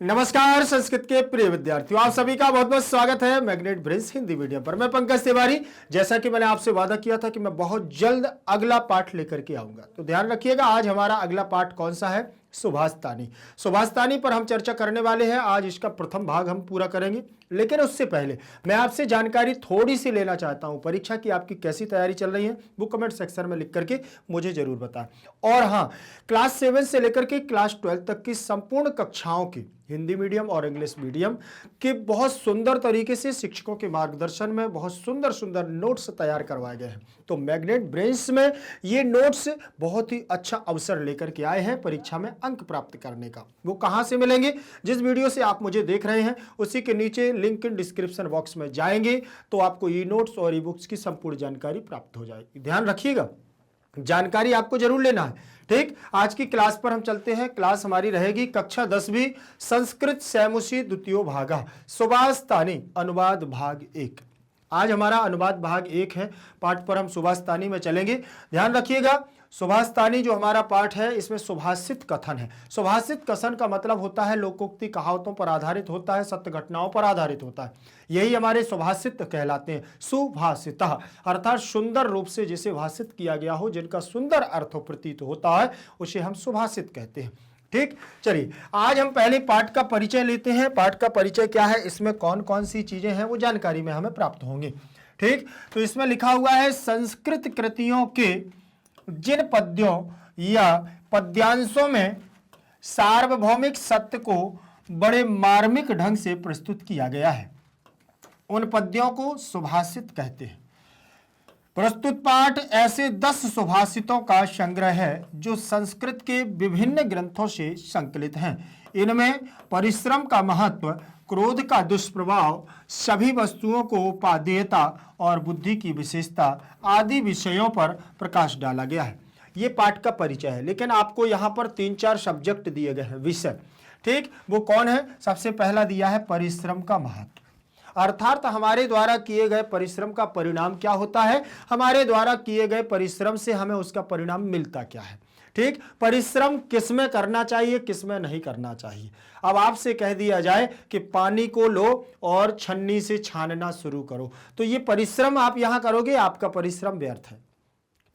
नमस्कार संस्कृत के प्रिय विद्यार्थियों, आप सभी का बहुत बहुत स्वागत है मैग्नेट ब्रेंस हिंदी मीडियम पर। मैं पंकज तिवारी। जैसा कि मैंने आपसे वादा किया था कि मैं बहुत जल्द अगला पाठ लेकर के आऊंगा, तो ध्यान रखिएगा। आज हमारा अगला पाठ कौन सा है? सुभाषतानी। सुभाषतानी पर हम चर्चा करने वाले हैं। आज इसका प्रथम भाग हम पूरा करेंगे, लेकिन उससे पहले मैं आपसे जानकारी थोड़ी सी लेना चाहता हूं। परीक्षा की आपकी कैसी तैयारी चल रही है वो कमेंट सेक्शन में लिख करके मुझे जरूर बताएं। और हाँ, क्लास 7 से लेकर के क्लास 12 तक की संपूर्ण कक्षाओं की हिंदी मीडियम और इंग्लिश मीडियम के बहुत सुंदर तरीके से शिक्षकों के मार्गदर्शन में बहुत सुंदर सुंदर नोट्स तैयार करवाए गए हैं। तो मैग्नेट ब्रेंस में ये नोट्स बहुत ही अच्छा अवसर लेकर के आए हैं परीक्षा में अंक प्राप्त करने का। वो कहां से मिलेंगे? जिस वीडियो से आप मुझे देख रहे हैं उसी के नीचे लिंक इन डिस्क्रिप्शन बॉक्स में जाएंगे तो आपको ई नोट्स और ई बुक्स की संपूर्ण जानकारी प्राप्त हो जाएगी। ध्यान रखिएगा, जानकारी आपको जरूर लेना है। ठीक, आज की क्लास पर हम चलते हैं। क्लास हमारी रहेगी कक्षा 10वीं संस्कृत सैमुषी द्वितीयो भागा सुभाषतानी अनुवाद भाग 1। आज हमारा अनुवाद भाग 1 है। पाठ पर हम सुभाषतानी में चलेंगे। ध्यान रखिएगा, सुभाषतानी जो हमारा पाठ है इसमें सुभाषित कथन है। सुभाषित कथन का मतलब होता है लोकोक्ति कहावतों पर आधारित होता है, सत्य घटनाओं पर आधारित होता है। यही हमारे सुभाषित कहलाते हैं। सुभाषित अर्थात सुंदर रूप से जिसे भाषित किया गया हो, जिनका सुंदर अर्थ प्रतीत होता है, उसे हम सुभाषित कहते हैं। ठीक, चलिए आज हम पहले पाठ का परिचय लेते हैं। पाठ का परिचय क्या है, इसमें कौन कौन सी चीजें हैं वो जानकारी में हमें प्राप्त होंगी। ठीक, तो इसमें लिखा हुआ है संस्कृत कृतियों के जिन पद्यों या पद्यांशों में सार्वभौमिक सत्य को बड़े मार्मिक ढंग से प्रस्तुत किया गया है, उन पद्यों को सुभाषित कहते हैं। प्रस्तुत पाठ ऐसे 10 सुभाषितों का संग्रह है जो संस्कृत के विभिन्न ग्रंथों से संकलित हैं। इनमें परिश्रम का महत्व, क्रोध का दुष्प्रभाव, सभी वस्तुओं को उपादेयता और बुद्धि की विशेषता आदि विषयों पर प्रकाश डाला गया है। ये पाठ का परिचय है, लेकिन आपको यहाँ पर 3-4 सब्जेक्ट दिए गए हैं, विषय। ठीक, वो कौन है? सबसे पहला दिया है परिश्रम का महत्व, अर्थात हमारे द्वारा किए गए परिश्रम का परिणाम क्या होता है, हमारे द्वारा किए गए परिश्रम से हमें उसका परिणाम मिलता क्या है। ठीक, परिश्रम किसमें करना चाहिए, किसमें नहीं करना चाहिए। अब आपसे कह दिया जाए कि पानी को लो और छन्नी से छानना शुरू करो, तो ये परिश्रम आप यहां करोगे, आपका परिश्रम व्यर्थ है।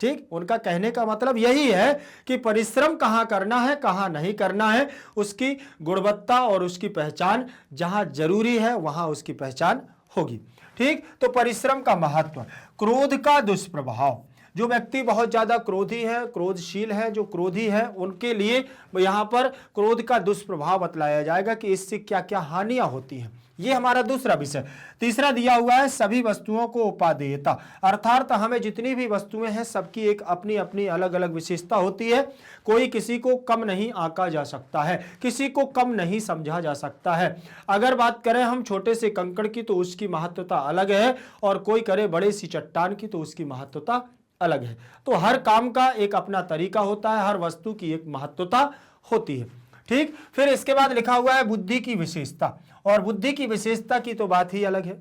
ठीक, उनका कहने का मतलब यही है कि परिश्रम कहां करना है, कहां नहीं करना है, उसकी गुणवत्ता और उसकी पहचान जहां जरूरी है वहां उसकी पहचान होगी। ठीक, तो परिश्रम का महत्व। क्रोध का दुष्प्रभाव, जो व्यक्ति बहुत ज्यादा क्रोधी है, क्रोधशील है, जो क्रोधी है, उनके लिए यहां पर क्रोध का दुष्प्रभाव बतलाया जाएगा कि इससे क्या क्या हानियां होती हैं। ये हमारा दूसरा विषय। तीसरा दिया हुआ है सभी वस्तुओं को उपादेयता, अर्थात हमें जितनी भी वस्तुएं हैं सबकी एक अपनी अपनी अलग अलग विशेषता होती है। कोई किसी को कम नहीं आंका जा सकता है, किसी को कम नहीं समझा जा सकता है। अगर बात करें हम छोटे से कंकड़ की तो उसकी महत्वता अलग है, और कोई करे बड़े सी चट्टान की तो उसकी महत्वता अलग है। तो हर काम का एक अपना तरीका होता है, हर वस्तु की एक महत्वता होती है। ठीक, फिर इसके बाद लिखा हुआ है बुद्धि की विशेषता, और बुद्धि की विशेषता की तो बात ही अलग है।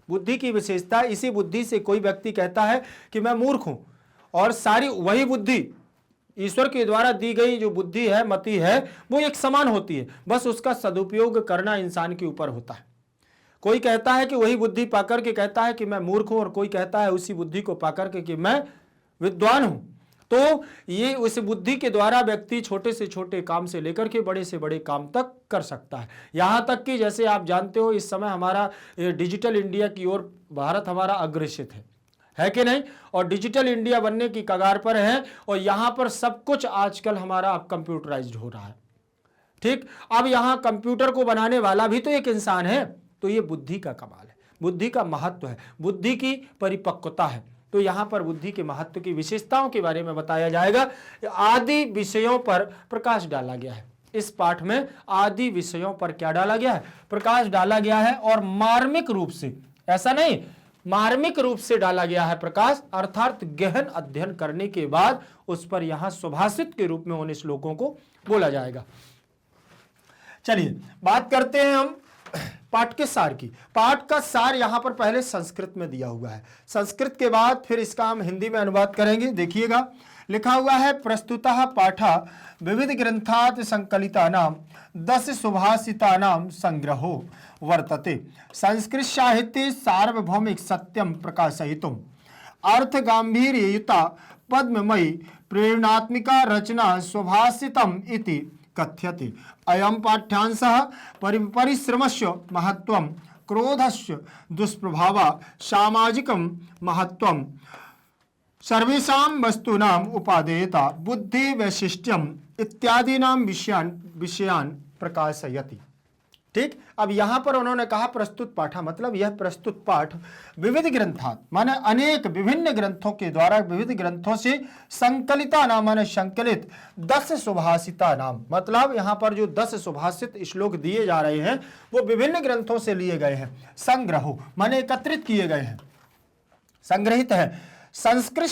बुद्धि की विशेषता, इसी बुद्धि से कोई व्यक्ति कहता है कि मैं मूर्ख हूं, और सारी वही बुद्धि ईश्वर के द्वारा दी गई जो बुद्धि है, मति है, वो एक समान होती है, बस उसका सदुपयोग करना इंसान के ऊपर होता है। कोई कहता है कि वही बुद्धि पाकर के कहता है कि मैं मूर्ख हूं, और कोई कहता है उसी बुद्धि को पाकर के कि मैं विद्वान हूं। तो ये उस बुद्धि के द्वारा व्यक्ति छोटे से छोटे काम से लेकर के बड़े से बड़े काम तक कर सकता है। यहां तक कि जैसे आप जानते हो इस समय हमारा डिजिटल इंडिया की ओर भारत हमारा अग्रसित है कि नहीं, और डिजिटल इंडिया बनने की कगार पर है, और यहां पर सब कुछ आजकल हमारा अब कंप्यूटराइज्ड हो रहा है। ठीक, अब यहां कंप्यूटर को बनाने वाला भी तो एक इंसान है। तो ये बुद्धि का कमाल है, बुद्धि का महत्व है, बुद्धि की परिपक्वता है। तो यहां पर बुद्धि के महत्व की विशेषताओं के बारे में बताया जाएगा। आदि विषयों पर प्रकाश डाला गया है। इस पाठ में आदि विषयों पर क्या डाला गया है? प्रकाश डाला गया है, और मार्मिक रूप से, ऐसा नहीं, मार्मिक रूप से डाला गया है प्रकाश, अर्थात गहन अध्ययन करने के बाद उस पर यहां सुभाषित के रूप में उन श्लोकों को बोला जाएगा। चलिए बात करते हैं हम पाठ के सार की। पाठ का सार यहां पर पहले संस्कृत में दिया हुआ है, संस्कृत के बाद फिर इसका हम हिंदी में अनुवाद करेंगे। देखिएगा, लिखा हुआ है प्रस्तुतः पाठा विविध ग्रंथात् संकलितानां 10 सुभाषितानां संग्रहो वर्तते। संस्कृत साहित्ये सार्वभौमिक सत्यम प्रकाशयितुम् अर्थ गांभीर्ययुता पद्ममयी प्रेरणात्मिका रचना सुभाषितम् इति कथ्यते। अयं पाठ्यांशः परिश्रमस्य महत्त्वं, क्रोधस्य दुष्प्रभावा, सामाजिकं महत्त्वं, सर्वेषां वस्तूनाम् उपादेयता, बुद्धि वैशिष्ट्यम् इत्यादीनां विषयान् प्रकाशयति। ठीक, अब यहां पर उन्होंने कहा प्रस्तुत पाठा, मतलब यह प्रस्तुत पाठ विविध ग्रंथात माने अनेक विभिन्न ग्रंथों के द्वारा, विविध ग्रंथों से संकलिता नाम माने संकलित 10 सुभाषिता नाम, मतलब यहां पर जो 10 सुभाषित श्लोक दिए जा रहे हैं वो विभिन्न ग्रंथों से लिए गए हैं। संग्रहो माने एकत्रित किए गए हैं, संग्रहित है। संस्कृत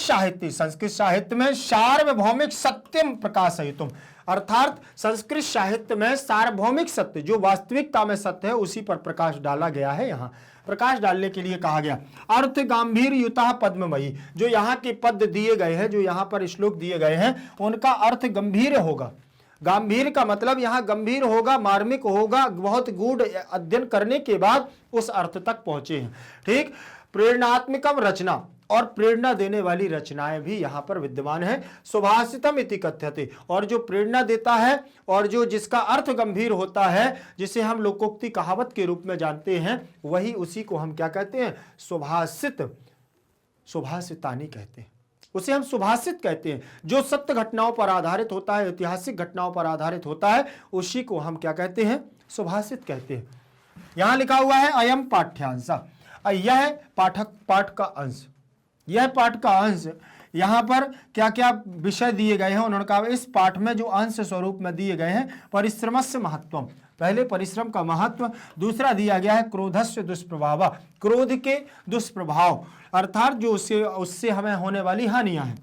साहित्य में सार्वभौमिक सत्यम प्रकाशयितुम, अर्थात संस्कृत साहित्य में सार्वभौमिक सत्य जो वास्तविकता में सत्य है उसी पर प्रकाश डाला गया है। यहाँ प्रकाश डालने के लिए कहा गया। अर्थ गांभीर्युता पद्ममयी, जो यहाँ के पद दिए गए हैं, जो यहाँ पर श्लोक दिए गए हैं, उनका अर्थ गंभीर होगा। गंभीर का मतलब यहाँ गंभीर होगा, मार्मिक होगा, बहुत गूढ़ अध्ययन करने के बाद उस अर्थ तक पहुंचे हैं। ठीक, प्रेरणात्मकम रचना और प्रेरणा देने वाली रचनाएं भी यहां पर विद्यमान है। सुभाषितम इति कथ्यते, और जो प्रेरणा देता है और जो जिसका अर्थ गंभीर होता है, जिसे हम लोकोक्ति कहावत के रूप में जानते हैं, वही उसी को हम क्या कहते हैं, सुभाषित, सुभाषितानी कहते हैं, उसे हम सुभाषित कहते हैं। जो सत्य घटनाओं पर आधारित होता है, ऐतिहासिक घटनाओं पर आधारित होता है, उसी को हम क्या कहते हैं, सुभाषित कहते हैं। यहां लिखा हुआ है अयम पाठ्यांश, यह पाठ का अंश, यह पाठ का अंश। यहां पर क्या क्या विषय दिए गए हैं, उन्होंने कहा इस पाठ में जो अंश स्वरूप में दिए गए हैं, परिश्रमस्य महत्वम, पहले परिश्रम का महत्व, दूसरा दिया गया है क्रोधस्य दुष्प्रभाव, क्रोध के दुष्प्रभाव अर्थात जो उससे हमें होने वाली हानियां हैं।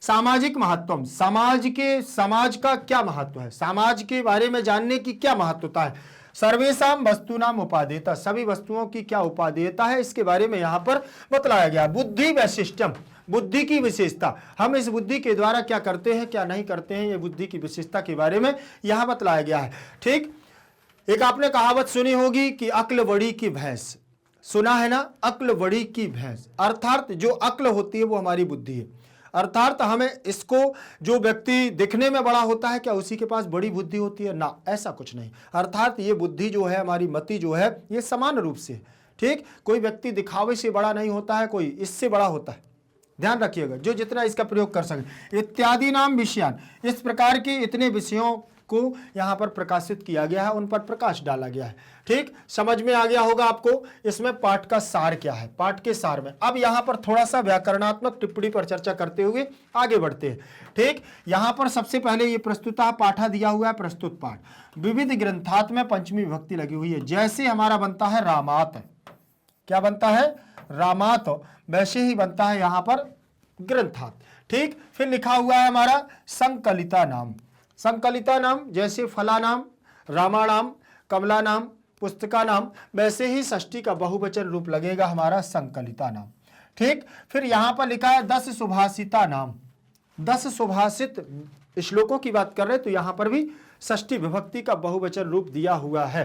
सामाजिक महत्वम, समाज का क्या महत्व है, समाज के बारे में जानने की क्या महत्वता है। सर्वेषां वस्तूनाम उपादेयता, सभी वस्तुओं की क्या उपादेयता है, इसके बारे में यहां पर बतलाया गया। बुद्धि वैशिष्ट्यम, बुद्धि की विशेषता, हम इस बुद्धि के द्वारा क्या करते हैं क्या नहीं करते हैं, ये बुद्धि की विशेषता के बारे में यहां बतलाया गया है। ठीक, एक आपने कहावत सुनी होगी कि अक्ल बड़ी की भैंस, सुना है ना, अक्ल बड़ी की भैंस, अर्थात जो अक्ल होती है वो हमारी बुद्धि है। अर्थात हमें इसको, जो व्यक्ति दिखने में बड़ा होता है क्या उसी के पास बड़ी बुद्धि होती है ना, ऐसा कुछ नहीं। अर्थात ये बुद्धि जो है, हमारी मति जो है, ये समान रूप से, ठीक, कोई व्यक्ति दिखावे से बड़ा नहीं होता है, कोई इससे बड़ा होता है, ध्यान रखिएगा, जो जितना इसका प्रयोग कर सके। इत्यादि नाम विषयान, इस प्रकार के इतने विषयों को यहां पर प्रकाशित किया गया है, उन पर प्रकाश डाला गया है। ठीक, समझ में आ गया होगा आपको इसमें पाठ का सार क्या है। पाठ के सार में अब यहां पर थोड़ा सा व्याकरणात्मक टिप्पणी पर चर्चा करते हुए आगे बढ़ते हैं। ठीक, यहां पर सबसे पहले ये प्रस्तुता पाठा दिया हुआ है, प्रस्तुत पाठ, विविध ग्रंथात में पंचमी विभक्ति लगी हुई है। जैसे हमारा बनता है रामात, क्या बनता है, रामात, वैसे ही बनता है यहां पर ग्रंथात। ठीक, फिर लिखा हुआ है हमारा संकलिता नाम, संकलिता नाम जैसे फला नाम, रामाणाम, कमला नाम, पुस्तका नाम, वैसे ही षष्ठी का बहुवचन रूप लगेगा हमारा संकलिता नाम। ठीक, फिर यहां पर लिखा है 10 सुभाषिता नाम, 10 सुभाषित श्लोकों की बात कर रहे तो यहां पर भी षष्ठी विभक्ति का बहुवचन रूप दिया हुआ है।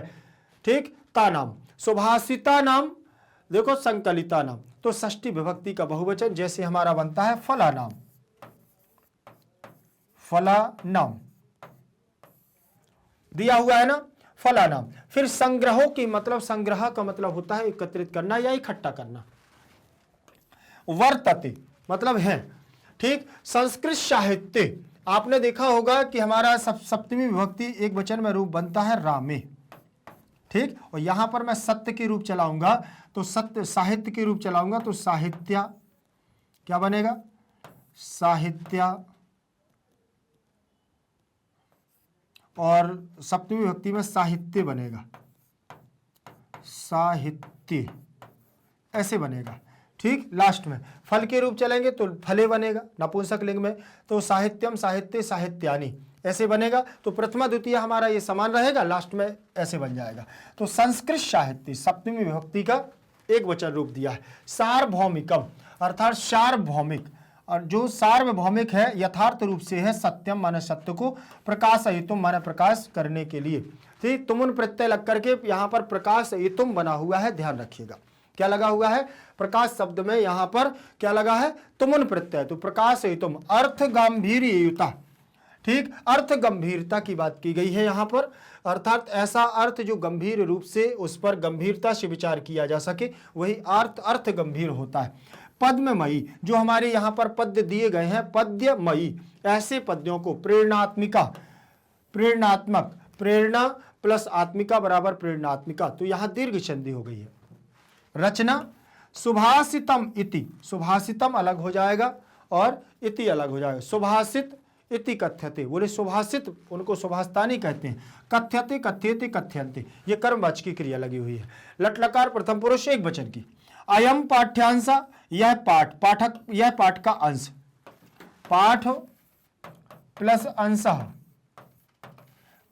ठीक, ता नाम, सुभाषिता नाम, देखो संकलिता नाम, तो षष्ठी विभक्ति का बहुवचन जैसे हमारा बनता है फला नाम, फला नाम दिया हुआ है ना, फला नाम। फिर संग्रहों की, मतलब संग्रह का मतलब होता है एकत्रित करना या इकट्ठा करना। वर्तते मतलब है। ठीक, संस्कृत साहित्य आपने देखा होगा कि हमारा सप्तमी विभक्ति एक वचन में रूप बनता है रामे। ठीक, और यहां पर मैं सत्य के रूप चलाऊंगा तो सत्य, साहित्य के रूप चलाऊंगा तो साहित्या, क्या बनेगा, साहित्या, और सप्तमी विभक्ति में साहित्य बनेगा, साहित्य ऐसे बनेगा। ठीक, लास्ट में फल के रूप चलेंगे तो फले बनेगा नपुंसक लिंग में, तो साहित्यम, साहित्य, साहित्यानि ऐसे बनेगा। तो प्रथमा द्वितीय हमारा ये समान रहेगा, लास्ट में ऐसे बन जाएगा। तो संस्कृत साहित्य सप्तमी विभक्ति का एक वचन रूप दिया है। सार्वभौमिकम अर्थात सार्वभौमिक, और जो सार्वभौमिक है, यथार्थ रूप से है, सत्यम माने सत्य को, प्रकाशयितुम माने प्रकाश करने के लिए। ठीक, तुमुन प्रत्यय लग करके यहाँ पर प्रकाशयितुम बना हुआ है, ध्यान रखिएगा। क्या लगा हुआ है? प्रकाश शब्द में यहाँ पर क्या लगा है? तुमुन प्रत्यय। तो प्रकाशयितुम अर्थ गंभीरयुता। ठीक, अर्थ गंभीरता की बात की गई है यहाँ पर, अर्थात ऐसा अर्थ जो गंभीर रूप से उस पर गंभीरता से विचार किया जा सके, वही अर्थ गंभीर होता है। पद्ममयी, जो हमारे यहाँ पर पद्य दिए गए हैं, पद्यमयी, ऐसे पद्यों को प्रेरणात्मिका, प्रेरणात्मक, प्रेरणा प्लस आत्मिका बराबर प्रेरणात्मिका, तो यहाँ दीर्घ संधि हो गई है। रचना सुभाषितम इति, सुभाषितम अलग हो जाएगा और इति अलग हो जाएगा। सुभाषित इति कथ्यते, बोले सुभाषित, उनको सुभाषितानी कहते हैं। कथ्यते, कथ्यते, कथ्यन्ते, ये कर्मवाचक की क्रिया लगी हुई है। लट्लकार प्रथम पुरुष एक वचन की। अयम पाठ्यांश, यह पाठ, पाठक, यह पाठ का अंश, पाठ प्लस अंशः,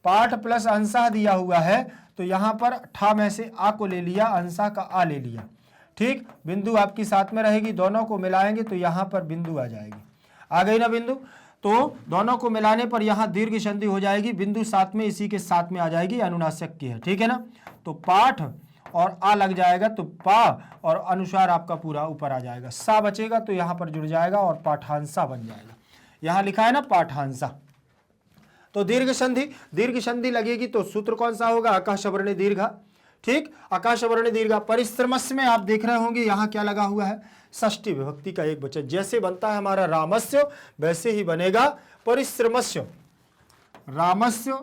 पाठ प्लस अंशः दिया हुआ है, तो यहां पर ठा में से आ को ले लिया, अंशः का आ ले लिया। ठीक, बिंदु आपकी साथ में रहेगी, दोनों को मिलाएंगे तो यहां पर बिंदु आ जाएगी। आ गई ना बिंदु? तो दोनों को मिलाने पर यहां दीर्घ संधि हो जाएगी, बिंदु साथ में इसी के साथ में आ जाएगी, अनुनासिक की है। ठीक है ना? तो पाठ और आ लग जाएगा तो पा, और अनुसार आपका पूरा ऊपर आ जाएगा, सा बचेगा तो यहां पर जुड़ जाएगा और पाठांसा बन जाएगा। यहां लिखा है ना पाठांसा, तो दीर्घ संधि लगेगी तो सूत्र कौन सा होगा? आकाशवर्णी दीर्घा। ठीक, आकाशवर्णी दीर्घा। परिश्रमस्य में आप देख रहे होंगे यहां क्या लगा हुआ है? षष्ठी विभक्ति का एक वचन। जैसे बनता है हमारा रामस्य, वैसे ही बनेगा परिश्रमस्य, रामस्य,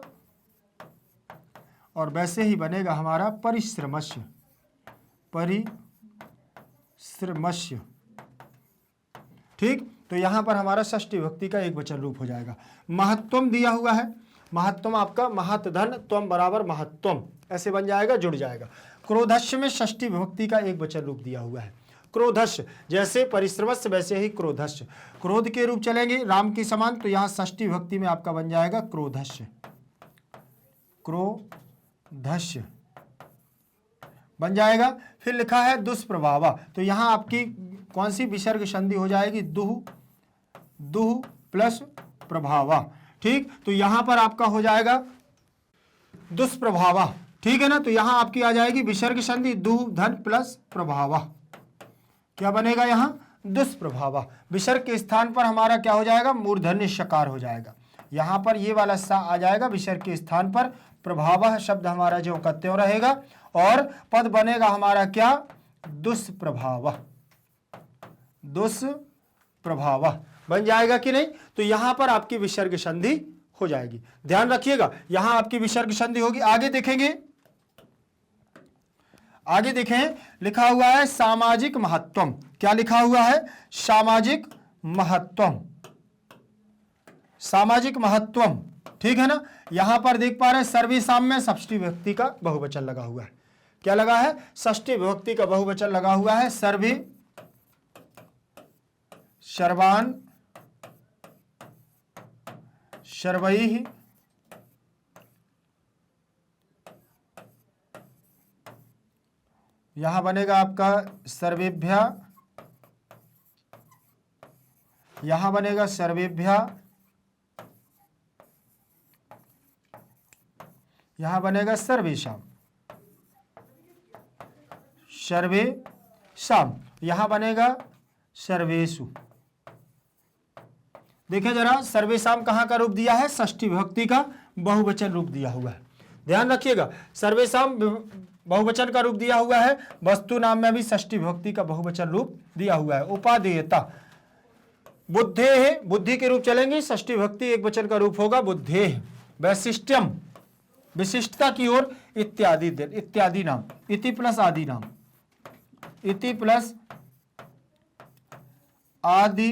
और वैसे ही बनेगा हमारा परिश्रमस्य, परिश्रमस्य। ठीक, तो यहां पर हमारा षष्ठी विभक्ति का एक वचन रूप हो जाएगा। महत्वम दिया हुआ है, महत्वम आपका महतधन, त्वम बराबर महत्वम, ऐसे बन जाएगा, जुड़ जाएगा। क्रोधस्य में षष्ठी विभक्ति का एक वचन रूप दिया हुआ है, क्रोधस्य, जैसे परिश्रमस्य वैसे ही क्रोधस्य, क्रोध के रूप चलेंगे राम की समान, तो यहां षष्ठी विभक्ति में आपका बन जाएगा क्रोधस्य, क्रोधस्य बन जाएगा। फिर लिखा है दुष्प्रभावा, तो यहां आपकी कौन सी विसर्ग संधि हो जाएगी? दुह, दुह प्लस प्रभावा। ठीक, तो यहां पर आपका हो जाएगा दुष्प्रभावा। ठीक है ना? तो यहां आपकी आ जाएगी विसर्ग संधि, दुह धन प्लस प्रभावा। क्या बनेगा यहां? दुष्प्रभावा। विसर्ग के स्थान पर हमारा क्या हो जाएगा? मूर्धन्य शकार हो जाएगा। यहां पर ये वाला सा आ जाएगा विसर्ग के स्थान पर, प्रभावः शब्द हमारा जो का त्यों रहेगा, और पद बनेगा हमारा क्या? दुष्प्रभावः, दुष्प्रभावः बन जाएगा कि नहीं? तो यहां पर आपकी विसर्ग संधि हो जाएगी, ध्यान रखिएगा, यहां आपकी विसर्ग संधि होगी। आगे देखेंगे, आगे देखें, लिखा हुआ है सामाजिक महत्वम। क्या लिखा हुआ है? सामाजिक महत्वम, सामाजिक महत्वम। ठीक है ना? यहां पर देख पा रहे हैं सर्वेसाम में षष्ठी विभक्ति का बहुवचन लगा हुआ है। क्या लगा है? षष्ठी विभक्ति का बहुवचन लगा हुआ है। सर्वे, सर्वान, सर्वैः, यहां बनेगा आपका सर्वेभ्य, यहां बनेगा सर्वेभ्य, यहां बनेगा सर्वेशाम, सर्वेशाम, यहां बनेगा सर्वेषु। देखिए जरा, सर्वेशाम कहां का रूप दिया है? षष्ठी विभक्ति का बहुवचन रूप दिया हुआ है, ध्यान रखिएगा। सर्वेशाम बहुवचन का रूप दिया हुआ है, वस्तु नाम में भी षष्ठी विभक्ति का बहुवचन रूप दिया हुआ है। उपादेयता, बुद्धे है, बुद्धि के रूप चलेंगे, षष्ठी विभक्ति एक वचन का रूप होगा बुद्धे। वैशिष्ट्यम, विशिष्टता की ओर, इत्यादि, इत्यादि नाम, इति प्लस आदि नाम, इति प्लस आदि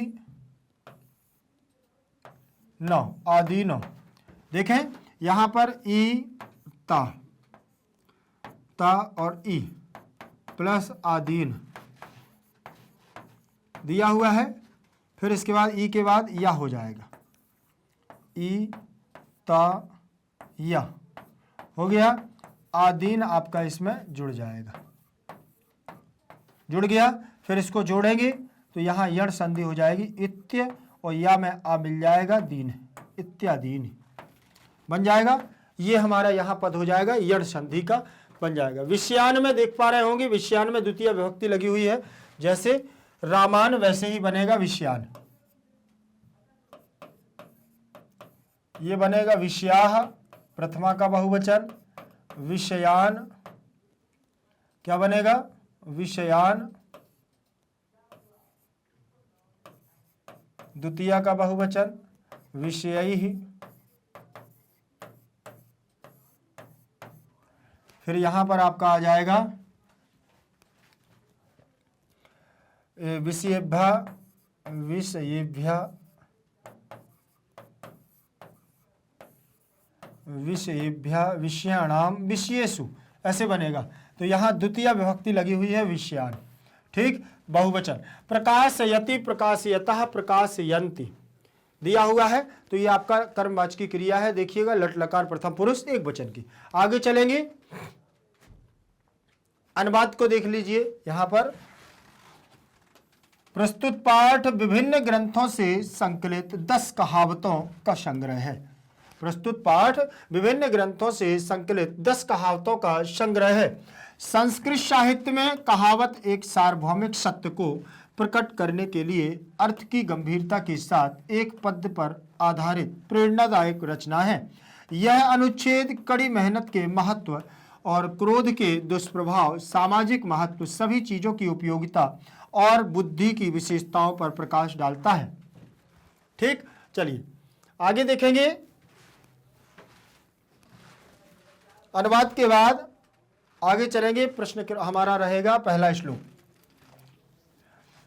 नौ, आदि नौ। देखें यहां पर ई, ता, ता और ई प्लस आदीन दिया हुआ है, फिर इसके बाद ई के बाद या हो जाएगा, ई, ता, या हो गया। आदीन आपका इसमें जुड़ जाएगा, जुड़ गया। फिर इसको जोड़ेंगे तो यहाँ यण संधि हो जाएगी इत्य और या में आ मिल जाएगा दीन, इत्यादीन बन जाएगा। ये हमारा यहाँ पद हो जाएगा यण संधि का बन जाएगा। विषयान में देख पा रहे होंगे, विषयान में द्वितीय विभक्ति लगी हुई है, जैसे रामान वैसे ही बनेगा विषयान। ये बनेगा विषयाः प्रथमा का बहुवचन, विषयान क्या बनेगा विषयान द्वितीया का बहुवचन, विषयैः। फिर यहां पर आपका आ जाएगा विषयेभ्यः, विषयेभ्यः, विषयेभ्यः, विषयाणाम, विषयेषु ऐसे बनेगा। तो यहाँ द्वितीय विभक्ति लगी हुई है विषयान, ठीक, बहुवचन। प्रकाशयति, प्रकाशयतः, प्रकाशयन्ति दिया हुआ है, तो ये आपका कर्मवाचकी क्रिया है। देखिएगा लट लकार प्रथम पुरुष एक वचन की। आगे चलेंगे, अनुवाद को देख लीजिए। यहां पर प्रस्तुत पाठ विभिन्न ग्रंथों से संकलित 10 कहावतों का संग्रह है। प्रस्तुत पाठ विभिन्न ग्रंथों से संकलित 10 कहावतों का संग्रह है। संस्कृत साहित्य में कहावत एक सार्वभौमिक सत्य को प्रकट करने के लिए अर्थ की गंभीरता के साथ एक पद पर आधारित प्रेरणादायक रचना है। यह अनुच्छेद कड़ी मेहनत के महत्व और क्रोध के दुष्प्रभाव, सामाजिक महत्व, सभी चीजों की उपयोगिता और बुद्धि की विशेषताओं पर प्रकाश डालता है। ठीक, चलिए आगे देखेंगे। अनुवाद के बाद आगे चलेंगे। प्रश्न हमारा रहेगा पहला श्लोक।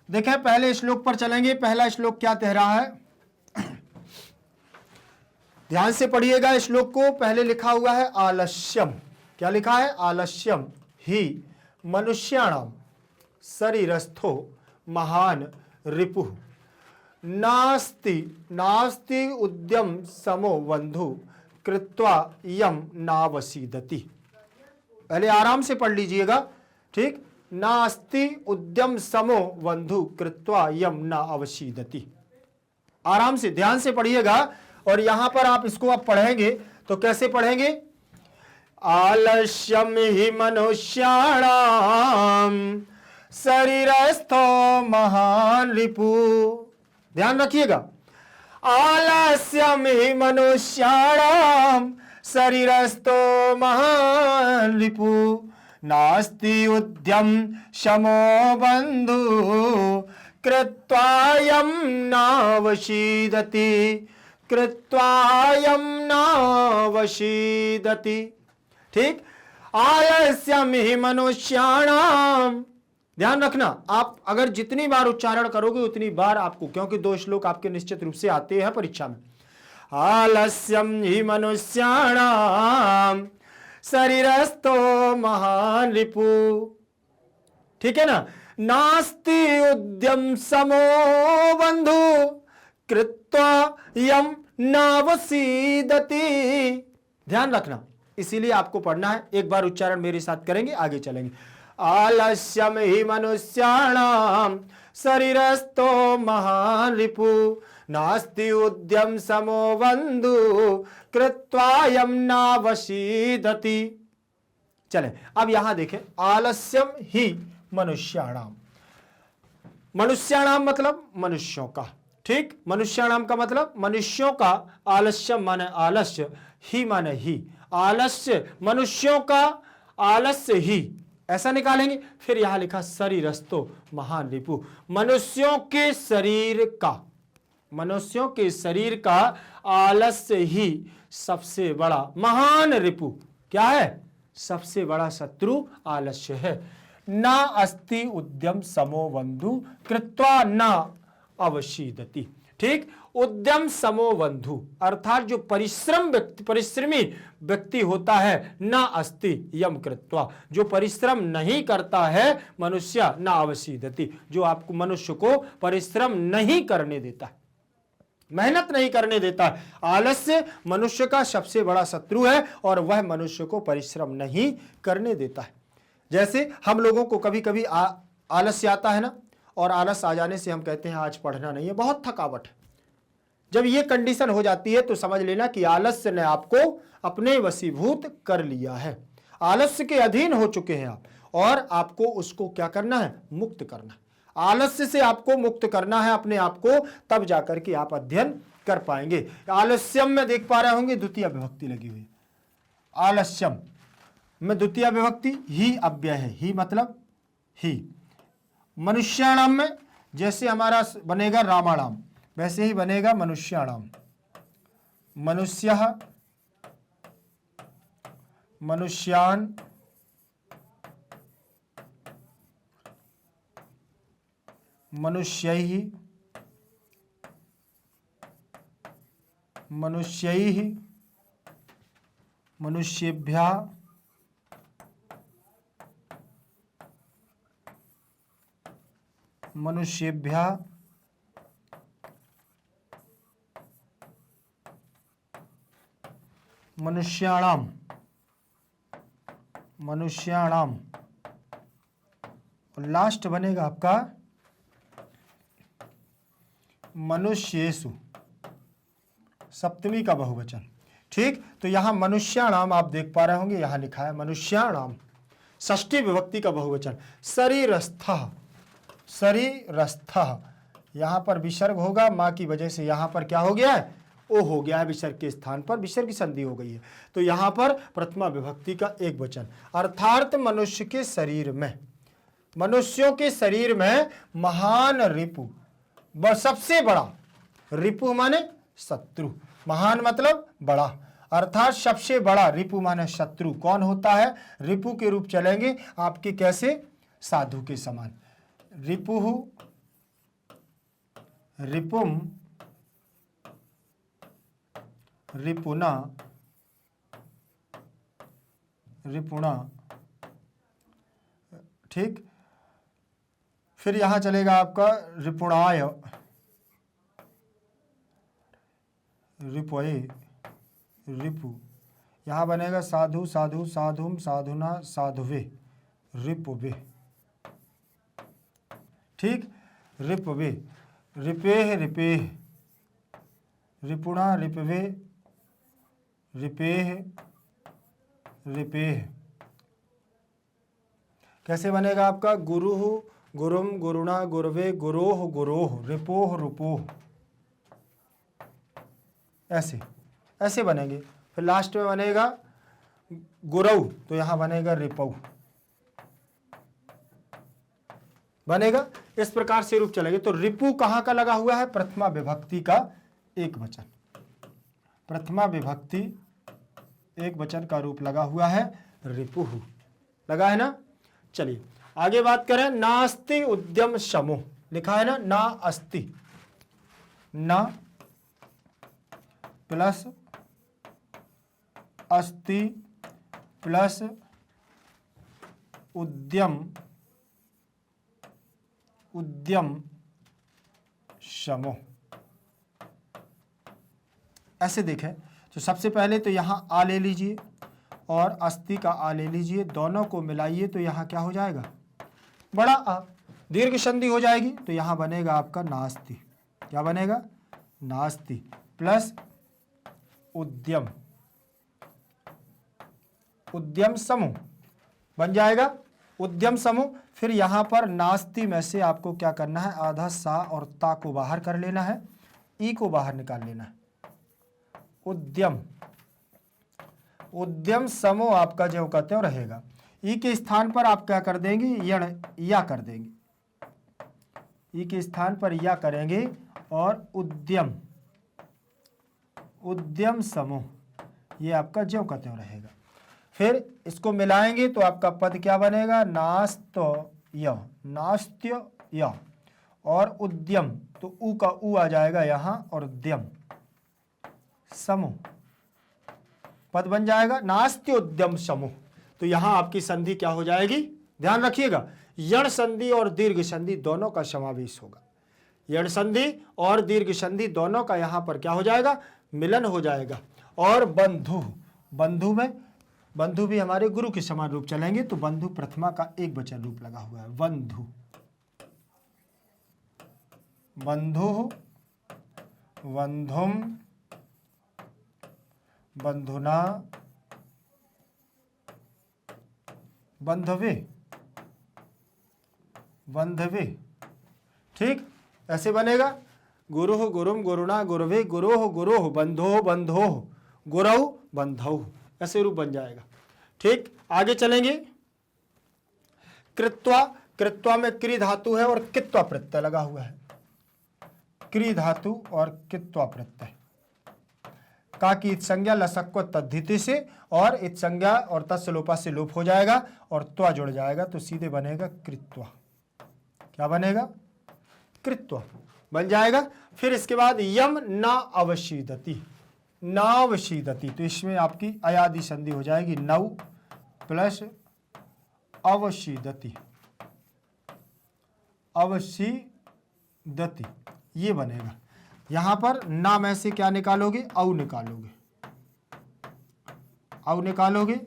देखें पहले श्लोक पर चलेंगे। पहला श्लोक क्या कह रहा है, ध्यान से पढ़िएगा श्लोक को। पहले लिखा हुआ है आलस्यम, क्या लिखा है, आलस्यम ही मनुष्याणाम शरीरस्थो महान रिपुः नास्ति नास्ति उद्यम समो बंधु कृत्वा यम नावसीदति। पहले आराम से पढ़ लीजिएगा, ठीक। नास्ति उद्यम समो बंधु कृत्वा यम न अवसीदति। आराम से ध्यान से पढ़िएगा। और यहां पर आप इसको अब पढ़ेंगे तो कैसे पढ़ेंगे, आलस्यम ही मनुष्याणाम शरीरस्थो महान रिपु। ध्यान रखिएगा, आलस्यम ही मनुष्याणाम शरीरस्थो महान रिपु नास्ति उद्यम शमो बंधु कृत्वायम नावशीदति, कृत्वायम नावशीदति। ठीक, आलस्यम ही मनुष्याणाम। ध्यान रखना, आप अगर जितनी बार उच्चारण करोगे उतनी बार आपको, क्योंकि 2 श्लोक आपके निश्चित रूप से आते हैं परीक्षा में। आलस्यम ही मनुष्याणाम शरीरस्थो महान रिपु। ठीक है ना, नास्ति उद्यम समो बंधु कृत्वा यम नावसीदति। ध्यान रखना, इसीलिए आपको पढ़ना है। एक बार उच्चारण मेरे साथ करेंगे, आगे चलेंगे। आलस्यम ही मनुष्याणाम शरीरस्थो महान रिपु नास्ति उद्यम समो बंधु कृत्वायम नावसीदति। चले अब यहां देखें, आलस्यम ही मनुष्याणाम। मनुष्याणाम मतलब मनुष्यों का, ठीक। मनुष्याणाम का मतलब मनुष्यों का। आलस्यम माने आलस्य, ही माने ही। आलस्य मनुष्यों का, आलस्य ही, ऐसा निकालेंगे। फिर यहां लिखा शरीरस्थो महान रिपु, मनुष्यों के शरीर का, मनुष्यों के शरीर का आलस्य ही सबसे बड़ा महान रिपु क्या है, सबसे बड़ा शत्रु आलस्य है। ना अस्ति उद्यम समो बंधु कृत्वा ना अवसीदति। ठीक, उद्यम समो बंधु अर्थात जो परिश्रमी व्यक्ति होता है, ना अस्ति यम कृत्वा, जो परिश्रम नहीं करता है, मनुष्य ना अवसीदति, जो आपको मनुष्य को परिश्रम नहीं करने देता है, मेहनत नहीं करने देता। आलस्य मनुष्य का सबसे बड़ा शत्रु है और वह मनुष्य को परिश्रम नहीं करने देता है। जैसे हम लोगों को कभी कभी आलस्य आता है ना, और आलस आ जाने से हम कहते हैं आज पढ़ना नहीं है, बहुत थकावट है। जब ये कंडीशन हो जाती है तो समझ लेना कि आलस्य ने आपको अपने वशीभूत कर लिया है, आलस्य के अधीन हो चुके हैं आप, और आपको उसको क्या करना है, मुक्त करना है। आलस्य से आपको मुक्त करना है अपने आप को, तब जाकर के आप अध्ययन कर पाएंगे। आलस्यम में देख पा रहे होंगे द्वितीय विभक्ति लगी हुई, आलस्यम में द्वितीय विभक्ति ही अव्यय है, ही मतलब ही। मनुष्याणाम में जैसे हमारा बनेगा रामाणाम, वैसे ही बनेगा मनुष्याणाम, मनुष्यः, मनुष्यान्, मनुष्यैः, मनुष्यैः, मनुष्येभ्यः, मनुष्येभ्यः, मनुष्याणाम, मनुष्याणाम, और लास्ट बनेगा आपका मनुष्येषु, सप्तमी का बहुवचन। ठीक, तो यहां मनुष्याणाम आप देख पा रहे होंगे, यहां लिखा है मनुष्याणाम, षष्ठी विभक्ति का बहुवचन। शरीरस्थः, शरीरस्थः, यहां पर विसर्ग होगा, मां की वजह से यहां पर क्या हो गया है, ओ हो गया है, विसर्ग के स्थान पर विसर्ग की संधि हो गई है। तो यहां पर प्रथमा विभक्ति का एक वचन, अर्थात मनुष्य के शरीर में, मनुष्यों के शरीर में महान रिपु, सबसे बड़ा, रिपु माने शत्रु, महान मतलब बड़ा, अर्थात सबसे बड़ा, रिपु माने शत्रु कौन होता है, रिपु के रूप चलेंगे आपके कैसे, साधु के समान। रिपुहु, रिपुम, रिपुना, रिपुणा। ठीक, फिर यहां चलेगा आपका रिपुणाय, रिपुए, रिपु, यहां बनेगा साधु, साधु, साधुम, साधुना, साधुवे, रिपुवे। ठीक, रिपुवे, रिपेह, रिपेह, रिपुणा, रिपवे, रिपेह, रिपेह। कैसे बनेगा आपका, गुरुहु, गुरुम, गुरुणा, गुरवे, गुरोह, गुरोह, रिपोह, रुपोह, ऐसे ऐसे बनेंगे। फिर लास्ट में बनेगा गुरऊ, तो यहां बनेगा रिपऊ, बनेगा। इस प्रकार से रूप चलेंगे। तो रिपु कहां का लगा हुआ है, प्रथमा विभक्ति का एक वचन, प्रथमा विभक्ति एक वचन का रूप लगा हुआ है, रिपुहु, लगा है ना। चलिए आगे बात करें, नास्ति उद्यम समूह, लिखा है ना, ना अस्ति, ना प्लस अस्ति प्लस उद्यम, उद्यम समूह, ऐसे देखें। तो सबसे पहले तो यहां आ ले लीजिए और अस्ति का आ ले लीजिए, दोनों को मिलाइए तो यहां क्या हो जाएगा, बड़ा आ, दीर्घ संधि हो जाएगी, तो यहां बनेगा आपका नास्ति, क्या बनेगा, नास्ति प्लस उद्यम, उद्यम समूह बन जाएगा, उद्यम समूह। फिर यहां पर नास्ति में से आपको क्या करना है, आधा सा और ता को बाहर कर लेना है, ई को बाहर निकाल लेना है, उद्यम, उद्यम समूह आपका जो कहते हो रहेगा। ई के स्थान पर आप क्या कर देंगे, यण, या कर देंगे, ई के स्थान पर या करेंगे और उद्यम, उद्यम समूह, ये आपका जो कहते हो रहेगा। फिर इसको मिलाएंगे तो आपका पद क्या बनेगा, नास्त्य, नास्त्य य, और उद्यम, तो ऊ का ऊ आ जाएगा यहां, और उद्यम समूह पद बन जाएगा, नास्त्य उद्यम समूह। तो यहां आपकी संधि क्या हो जाएगी, ध्यान रखिएगा, यण संधि और दीर्घ संधि दोनों का समावेश होगा, यण संधि और दीर्घ संधि दोनों का यहां पर क्या हो जाएगा, मिलन हो जाएगा। और बंधु, बंधु में, बंधु भी हमारे गुरु के समान रूप चलेंगे, तो बंधु प्रथमा का एक वचन रूप लगा हुआ है, बंधु, बंधुः बंधुम बंधुना बंधवे बंधवे। ठीक, ऐसे बनेगा। गुरुः गुरुम गुरुणा गुरुवे गुरोः गुरोः बंधोः बंधोः गुरौ बंधौ, ऐसे रूप बन जाएगा। ठीक, आगे चलेंगे। कृत्वा, कृत्वा में क्री धातु है और कित्वा प्रत्यय लगा हुआ है। क्री धातु और कित्वा प्रत्यय, का की इत संज्ञा लसक को तद्धिति से और इत संज्ञा और तत्सलोपा से लोप हो जाएगा और त्वा जुड़ जाएगा, तो सीधे बनेगा कृत्वा। क्या बनेगा? कृत्वा बन जाएगा। फिर इसके बाद यम ना अवशीदति, नावशीदति, तो इसमें आपकी अयादि संधि हो जाएगी, नौ प्लस अवशीदति, अवशीदति, ये बनेगा। यहां पर ना में से क्या निकालोगे? औ निकालोगे, औ निकालोगे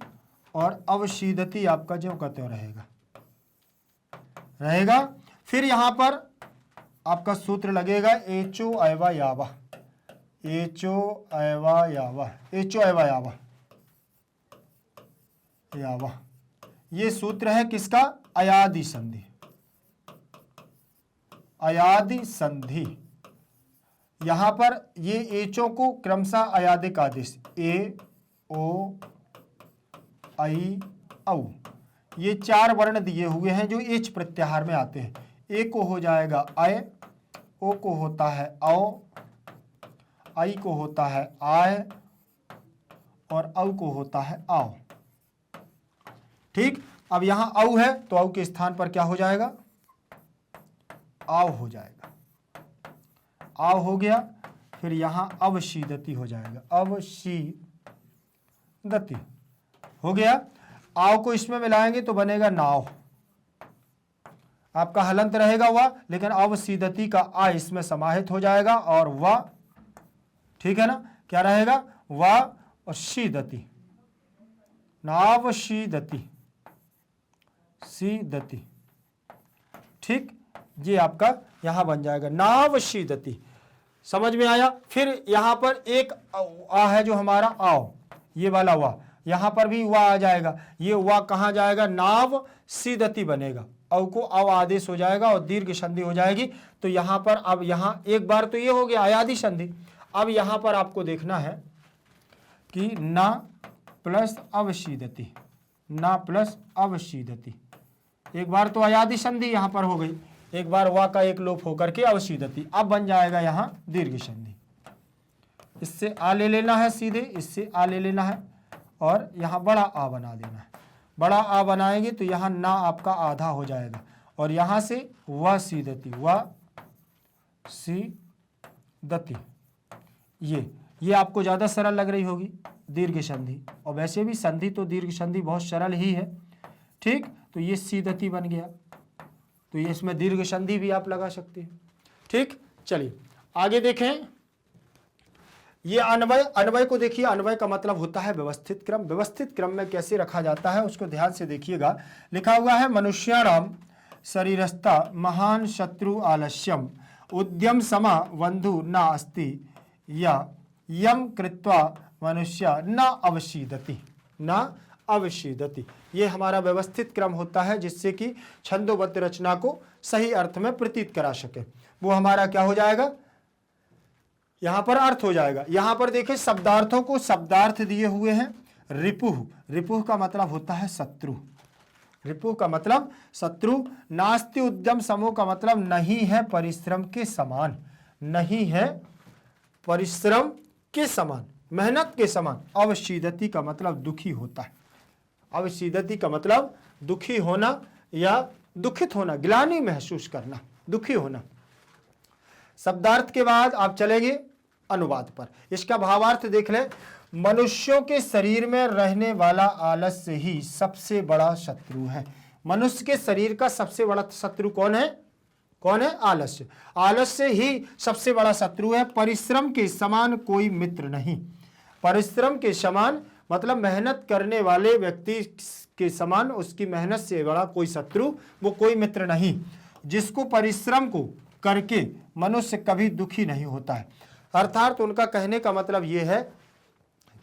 और अवशीदति आपका जो का त्यों रहेगा। फिर यहां पर आपका सूत्र लगेगा एचो अयवा यावा, एचो अयवा यावा, एचो अयवा यावा, यावा, ये सूत्र है किसका? अयादि संधि, अयादि संधि। यहां पर ये एचों को क्रमशः अयादिक आदेश ए ओ आई औ, ये चार वर्ण दिए हुए हैं जो एच प्रत्याहार में आते हैं। ए को हो जाएगा अय, ओ को होता है औ, आई को होता है आय और औ को होता है आओ। ठीक, अब यहां औ है तो औ के स्थान पर क्या हो जाएगा? आओ हो जाएगा, आओ हो गया। फिर यहां अवशीदति हो जाएगा, अवशीदति हो गया। आओ को इसमें मिलाएंगे तो बनेगा नाव, आपका हलंत रहेगा वह, लेकिन अवशीदति का आ इसमें समाहित हो जाएगा और वह, ठीक है ना, क्या रहेगा? वह और शीदति, नावशीदति, सीदति। ठीक, ये आपका यहां बन जाएगा नावशीदति। समझ में आया? फिर यहां पर एक आ है जो हमारा आओ, ये वाला वा, यहां पर भी वा आ जाएगा। ये वा कहां जाएगा? नाव सीदति बनेगा, औ को अव आदेश हो जाएगा और दीर्घ संधि हो जाएगी। तो यहां पर अब यहां एक बार तो ये हो गया अयादि संधि। अब यहां पर आपको देखना है कि ना प्लस अवशीदति, ना प्लस अवशीदति। एक बार तो अयादि संधि यहां पर हो गई, एक बार वा का एक लोप होकर के अवशीदति। अब बन जाएगा यहां दीर्घ संधि। इससे आ ले लेना है सीधे, इससे आ ले लेना है और यहां बड़ा आ बना देना है। बड़ा आ बनाएंगे तो यहां ना आपका आधा हो जाएगा और यहां से व सीदति, व सीदति। ये आपको ज्यादा सरल लग रही होगी दीर्घ संधि, और वैसे भी संधि तो दीर्घ संधि बहुत सरल ही है। ठीक, तो ये सीदति बन गया, तो ये इसमें दीर्घ संधि भी आप लगा सकते हैं। ठीक, चलिए आगे देखें। ये अन्वय, अन्वय को देखिए। अन्वय का मतलब होता है व्यवस्थित क्रम। व्यवस्थित क्रम में कैसे रखा जाता है उसको ध्यान से देखिएगा। लिखा हुआ है मनुष्याणाम शरीरस्था महान शत्रु आलस्यम उद्यम समा बंधु न अस्ति या यम कृत्वा मनुष्य न अवशीदति, न अवशीदति। ये हमारा व्यवस्थित क्रम होता है जिससे कि छंदोबद्ध रचना को सही अर्थ में प्रतीत करा सके। वो हमारा क्या हो जाएगा? यहां पर अर्थ हो जाएगा। यहां पर देखिए शब्दार्थों को शब्दार्थ दिए हुए हैं। रिपुह, रिपुह का मतलब होता है शत्रु, रिपुह का मतलब शत्रु। नास्ति उद्यम समूह का मतलब नहीं है परिश्रम के समान, नहीं है परिश्रम के समान, मेहनत के समान। अवशीदति का मतलब दुखी होता है, अवशीदति का मतलब दुखी होना या दुखित होना, ग्लानि महसूस करना, दुखी होना। शब्दार्थ के बाद आप चलेंगे अनुवाद पर। इसका भावार्थ देख लें। मनुष्यों के शरीर में रहने वाला आलस्य ही सबसे बड़ा शत्रु है। मनुष्य के शरीर का सबसे बड़ा शत्रु कौन है? कौन है? आलस्य। आलस्य ही सबसे बड़ा शत्रु है। परिश्रम के समान कोई मित्र नहीं। परिश्रम के समान मतलब मेहनत करने वाले व्यक्ति के समान उसकी मेहनत से बड़ा कोई शत्रु, वो कोई मित्र नहीं। जिसको परिश्रम को करके मनुष्य कभी दुखी नहीं होता है। अर्थात उनका कहने का मतलब ये है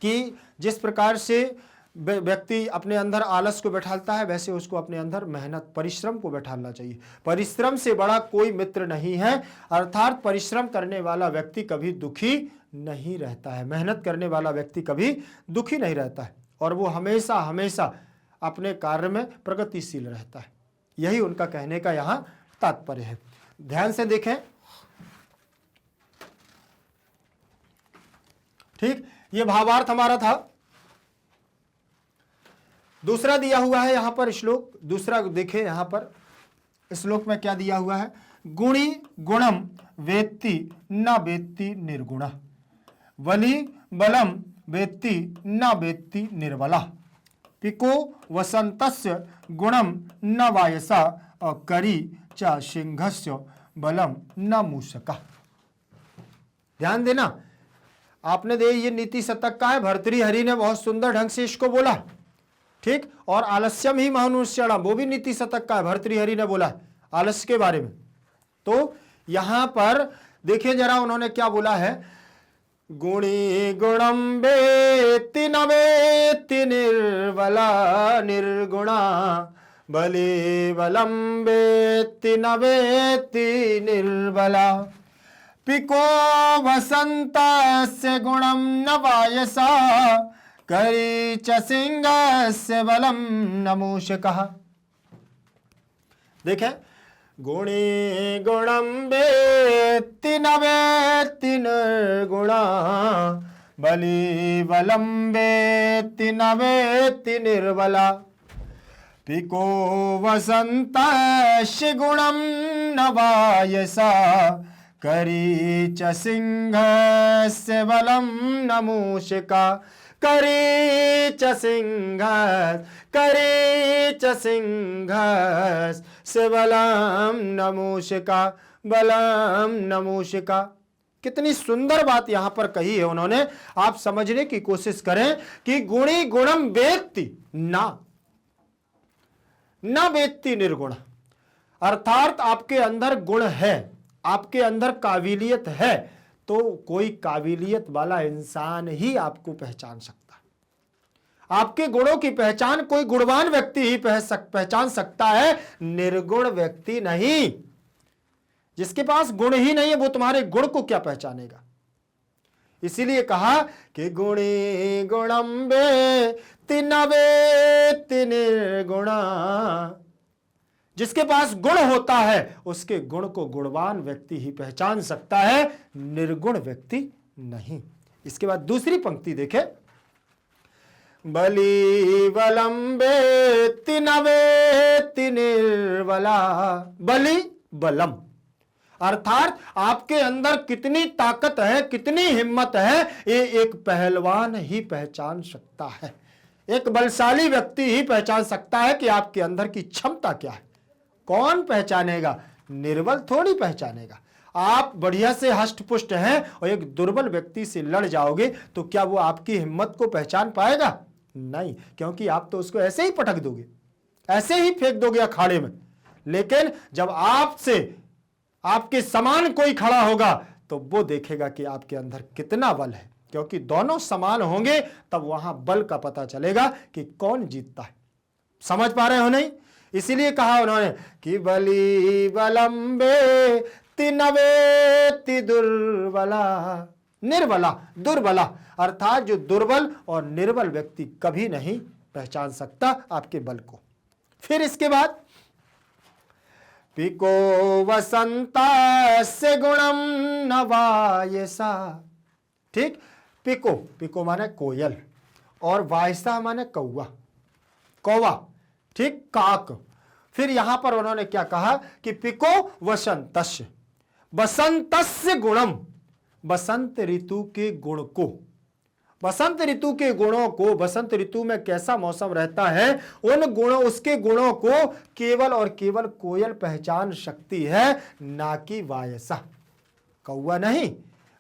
कि जिस प्रकार से व्यक्ति अपने अंदर आलस को बैठालता है, वैसे उसको अपने अंदर मेहनत परिश्रम को बैठालना चाहिए। परिश्रम से बड़ा कोई मित्र नहीं है। अर्थात परिश्रम करने वाला व्यक्ति कभी दुखी नहीं रहता है, मेहनत करने वाला व्यक्ति कभी दुखी नहीं रहता है, और वो हमेशा हमेशा अपने कार्य में प्रगतिशील रहता है। यही उनका कहने का यहाँ तात्पर्य है। ध्यान से देखें, ठीक, ये भावार्थ हमारा था। दूसरा दिया हुआ है यहां पर श्लोक, दूसरा देखें यहां पर श्लोक में क्या दिया हुआ है। गुणी गुणम वेत्ति न वेत्ति निर्गुणः, बलि बलम वेत्ति न वेत्ति निर्बला, पिको वसंतस्य गुणम न वायसा और करी च सिंहस्य बलम न मूषका। ध्यान देना, आपने दे ये नीति शतक का है, भर्तृहरि ने बहुत सुंदर ढंग से इसको बोला, ठीक। और आलस्यम ही मनुष्यणम, वो भी नीति शतक का है, भर्तृहरि ने बोला आलस्य के बारे में। तो यहां पर देखिए जरा उन्होंने क्या बोला है। गुणी गुणम वेत्ति न वेत्ति निर्बला निर्गुणा, बलि बलम वेत्ति न वेत्ति निर्बला, पिको वसंतस्य गुणम न वायसा, करी च सिंहस्य बलम न मूषकः। देखें, गुणी गुणम वेत्ति न वेत्ति निर्गुणा, बलि बलम वेत्ति न वेत्ति निर्बला, पिको वसंतस्य गुणम न वायसा, करी च सिंहस्य बलम न मूषका, करी च सिंहस्य बलम न मूषका, बलम न मूषका। कितनी सुंदर बात यहां पर कही है उन्होंने। आप समझने की कोशिश करें कि गुणी गुणम वेत्ति न वेत्ति निर्गुण, अर्थात आपके अंदर गुण है, आपके अंदर काबिलियत है, तो कोई काबिलियत वाला इंसान ही आपको पहचान सकता है। आपके गुणों की पहचान कोई गुणवान व्यक्ति ही पहचान सकता है, निर्गुण व्यक्ति नहीं। जिसके पास गुण ही नहीं है वो तुम्हारे गुण को क्या पहचानेगा। इसीलिए कहा कि गुणी गुणम वेत्ति न वेत्ति निर्गुणा, जिसके पास गुण होता है उसके गुण को गुणवान व्यक्ति ही पहचान सकता है, निर्गुण व्यक्ति नहीं। इसके बाद दूसरी पंक्ति देखें, बलि बलम वेत्ति न वेत्ति निर्बला, बलि बलम, अर्थात आपके अंदर कितनी ताकत है, कितनी हिम्मत है, ये एक पहलवान ही पहचान सकता है, एक बलशाली व्यक्ति ही पहचान सकता है कि आपके अंदर की क्षमता क्या है। कौन पहचानेगा? निर्बल थोड़ी पहचानेगा। आप बढ़िया से हष्ट पुष्ट हैं और एक दुर्बल व्यक्ति से लड़ जाओगे तो क्या वो आपकी हिम्मत को पहचान पाएगा? नहीं, क्योंकि आप तो उसको ऐसे ही पटक दोगे, ऐसे ही फेंक दोगे अखाड़े में। लेकिन जब आपसे आपके समान कोई खड़ा होगा तो वो देखेगा कि आपके अंदर कितना बल है, क्योंकि दोनों समान होंगे तब वहां बल का पता चलेगा कि कौन जीतता है। समझ पा रहे हो नहीं? इसीलिए कहा उन्होंने कि बलि बलम वेत्ति न वेत्ति दुर्बला निर्बला, दुर्बला अर्थात जो दुर्बल और निर्बल व्यक्ति कभी नहीं पहचान सकता आपके बल को। फिर इसके बाद पिको वसंतस्य गुणम न वायसा, ठीक। पिको, पिको माने कोयल और वायसा माने कौवा, कौवा, ठीक, काक। फिर यहां पर उन्होंने क्या कहा कि पिको वसंतस्य, बसंतस्य गुणम, बसंत ऋतु के गुण को, बसंत ऋतु के गुणों को, बसंत ऋतु में कैसा मौसम रहता है उन गुणों, उसके गुणों को केवल और केवल कोयल पहचान सकती है, ना कि वायसा, कौवा नहीं।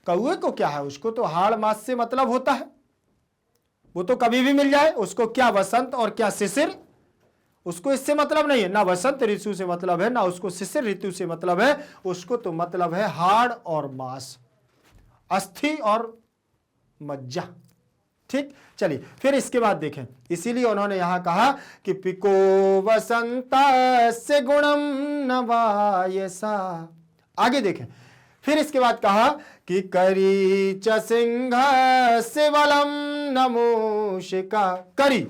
कौवे को क्या है, उसको तो हाड़ मास से मतलब होता है, वो तो कभी भी मिल जाए उसको, क्या वसंत और क्या शिशिर, उसको इससे मतलब नहीं है, ना वसंत ऋतु से मतलब है, ना उसको शिशिर ऋतु से मतलब है, उसको तो मतलब है हाड़ और मांस, अस्थि और मज्जा। ठीक, चलिए फिर इसके बाद देखें, इसीलिए उन्होंने यहां कहा कि पिको वसंतस्य गुणम न वायसा। आगे देखें, फिर इसके बाद कहा कि करी च सिंहस्य बलम न मूषिका। करी,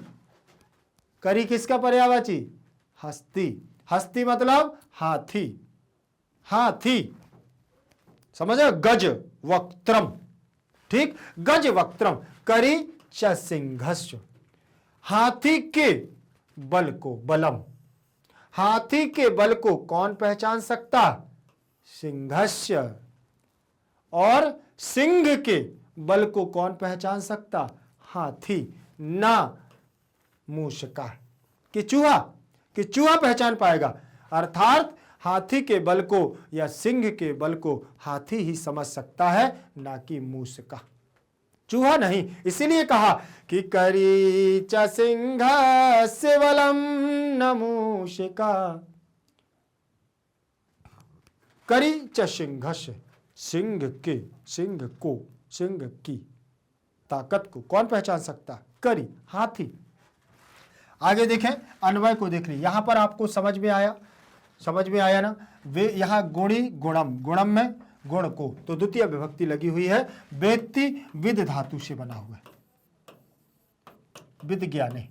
करी किसका पर्यायवाची? हस्ती। हस्ती मतलब हाथी, हाथी समझे, गज वक्त्रम। ठीक, गज वक्त्रम करी च सिंहस्य, हाथी के बल को, बलम, हाथी के बल को कौन पहचान सकता? सिंहस्य। और सिंह के बल को कौन पहचान सकता? हाथी, ना मूषका कि चूहा, कि चूहा पहचान पाएगा। अर्थात हाथी के बल को या सिंह के बल को हाथी ही समझ सकता है, ना कि मूषका, चूहा नहीं। इसीलिए कहा कि करी च सिंहस्य बलम न मूषिका। करी च सिंहस्य, सिंह के, सिंह को, सिंह की ताकत को कौन पहचान सकता? करी, हाथी। आगे देखें, अन्वय को देख लीजिए, यहां पर आपको समझ में आया, समझ में आया ना। वे यहां गुणी गुणम, गुणम में गुण को, तो द्वितीय विभक्ति लगी हुई है। वेत्ति विद धातु से बना हुआ है, विद ज्ञाने,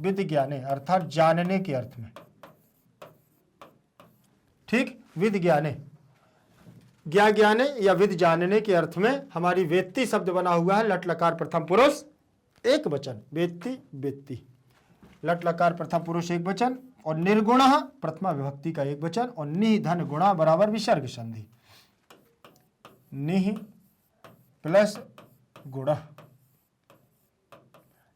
विद ज्ञाने अर्थात जानने के अर्थ में। ठीक, विद ज्ञाने, ज्ञाने या विद जानने के अर्थ में हमारी वेत्ति शब्द बना हुआ है। लट लकार प्रथम पुरुष एक वचन, वेत्ति वेत्ति, लट लकार प्रथम पुरुष एक वचन, और निर्गुण प्रथमा विभक्ति का एक वचन, और निह धन गुणा बराबर विसर्ग संधि, निह प्लस गुण।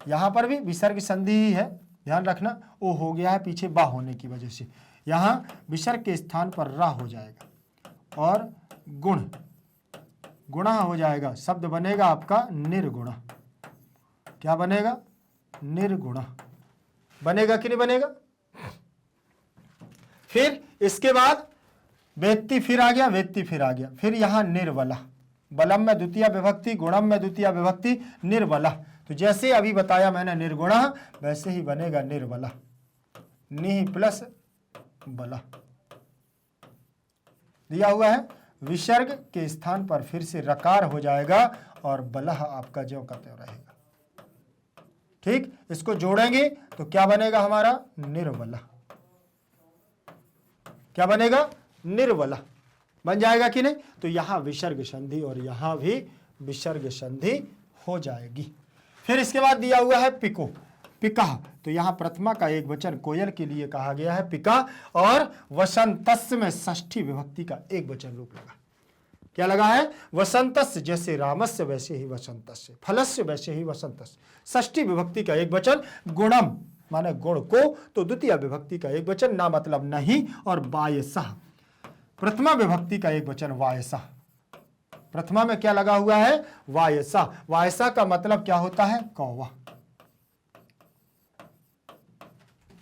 यहां पर भी विसर्ग संधि ही है, ध्यान रखना। ओ हो गया है पीछे बा होने की वजह से, यहां विसर्ग के स्थान पर रा हो जाएगा और गुण, गुणा हो जाएगा। शब्द बनेगा आपका निर्गुण। क्या बनेगा? निर्गुण बनेगा कि नहीं बनेगा? फिर इसके बाद वेत्ति फिर आ गया, वेत्ति फिर आ गया, फिर यहां निर्बला, बलम में द्वितीय विभक्ति, गुणम में द्वितीय विभक्ति, निर्बला। तो जैसे अभी बताया मैंने निर्गुणा, वैसे ही बनेगा निर्बला, निह प्लस बला दिया हुआ है। विसर्ग के स्थान पर फिर से रकार हो जाएगा और बलह आपका ज्यों का त्यों रहेगा। ठीक, इसको जोड़ेंगे तो क्या बनेगा हमारा? निर्बला। क्या बनेगा? निर्बला बन जाएगा कि नहीं? तो यहां विसर्ग संधि और यहां भी विसर्ग संधि हो जाएगी। फिर इसके बाद दिया हुआ है पिको, पिका। तो यहां प्रथमा का एक वचन कोयल के लिए कहा गया है पिका, और वसंतस्य में षष्ठी विभक्ति का एक वचन रूप लगा। क्या लगा है? वसंतस्य, जैसे रामस्य वैसे ही वसंतस्य, फलस्य वैसे ही वसंतस्य। षष्ठी विभक्ति का एक वचन, गुणम माने गुण को, तो द्वितीय विभक्ति का एक वचन, ना मतलब नहीं, और वायसः प्रथमा विभक्ति का एक वचन वायसा। प्रथमा में क्या लगा हुआ है? वायसा। वायसा का मतलब क्या होता है? कौवा,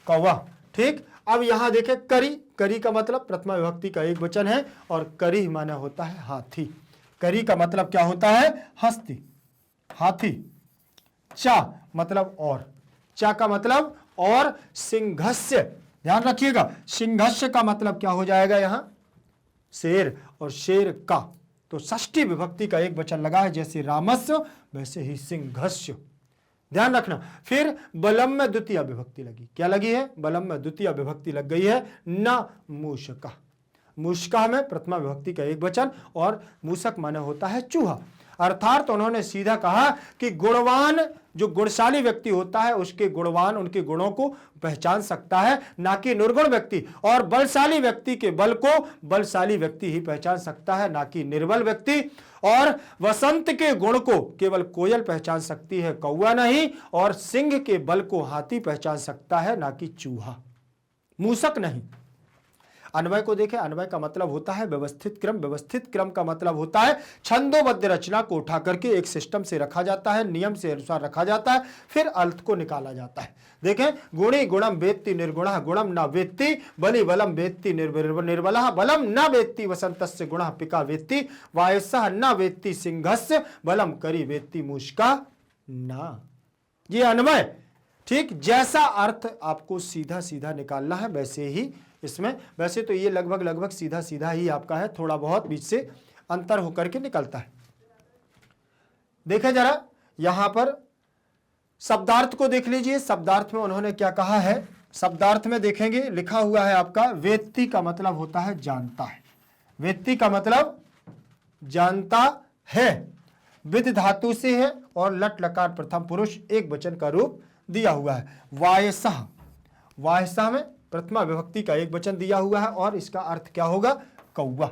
कौवा। ठीक, अब यहां देखें करी, करी का मतलब प्रथमा विभक्ति का एक वचन है, और करी माने होता है हाथी। करी का मतलब क्या होता है? हस्ती, हाथी। चा मतलब और, चा का मतलब और, सिंहस्य, ध्यान रखिएगा, सिंहस्य का मतलब क्या हो जाएगा यहां? शेर, और शेर का, तो षष्ठी विभक्ति का एक वचन लगा है, जैसे रामस्य वैसे ही सिंहस्य, ध्यान रखना। फिर बलम में द्वितीय विभक्ति लगी, क्या लगी है? बलम में द्वितीय विभक्ति लग गई है, न मूषका। मूषका में प्रथमा विभक्ति का एक वचन, और मूषक माने होता है चूहा। अर्थात उन्होंने सीधा कहा कि गुणवान, जो गुणशाली व्यक्ति होता है उसके गुणवान, उनके गुणों को पहचान सकता है, ना कि निर्गुण व्यक्ति। और बलशाली व्यक्ति के बल को बलशाली व्यक्ति ही पहचान सकता है, ना कि निर्बल व्यक्ति। और वसंत के गुण को केवल कोयल पहचान सकती है, कौवा नहीं। और सिंह के बल को हाथी पहचान सकता है, ना कि चूहा, मूषक नहीं। अन्वय को देखें, अन्वय का मतलब होता है व्यवस्थित क्रम। व्यवस्थित क्रम का मतलब होता है छंदोबद्ध रचना को उठा करके एक सिस्टम से रखा जाता है, नियम से अनुसार रखा जाता है, फिर अर्थ को निकाला जाता है। देखें, गुणी गुणम वेत्ति निर्गुणः गुणम न वेत्ति, बलि बलम वेत्ति निर्बलः बलम न वेत्ति, वसंतस्य गुणः पिका वेत्ति, वायसः न वेत्ति सिंहस्य, बलम करी वेत्ति मूषका ना। ये अन्वय, ठीक, जैसा अर्थ आपको सीधा सीधा निकालना है वैसे ही इसमें, वैसे तो ये लगभग सीधा सीधा ही आपका है, थोड़ा बहुत बीच से अंतर होकर के निकलता है। देखें जरा यहां पर शब्दार्थ को देख लीजिए। शब्दार्थ में उन्होंने क्या कहा है, शब्दार्थ में देखेंगे लिखा हुआ है आपका वेत्ति का मतलब होता है जानता है। वेत्ति का मतलब जानता है, विद धातु से है और लट लकार प्रथम पुरुष एक वचन का रूप दिया हुआ है। वायसः, वायसः में प्रथमा विभक्ति का एक वचन दिया हुआ है और इसका अर्थ क्या होगा, कौवा।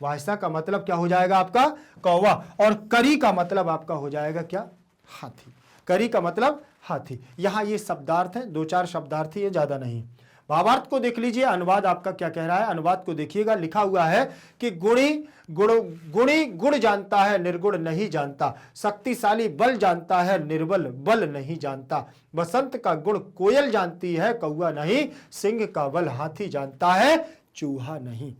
वायसः का मतलब क्या हो जाएगा आपका, कौवा। और करी का मतलब आपका हो जाएगा क्या, हाथी। करी का मतलब हाथी। यहां ये शब्दार्थ है, 2-4 शब्दार्थ ही है, ज्यादा नहीं। भावार्थ को देख लीजिए, अनुवाद आपका क्या कह रहा है। अनुवाद को देखिएगा, लिखा हुआ है कि गुणी गुण जानता है, निर्गुण नहीं जानता। शक्तिशाली बल जानता है, निर्बल बल नहीं जानता। बसंत का गुण कोयल जानती है, कौवा नहीं। सिंह का बल हाथी जानता है, चूहा नहीं।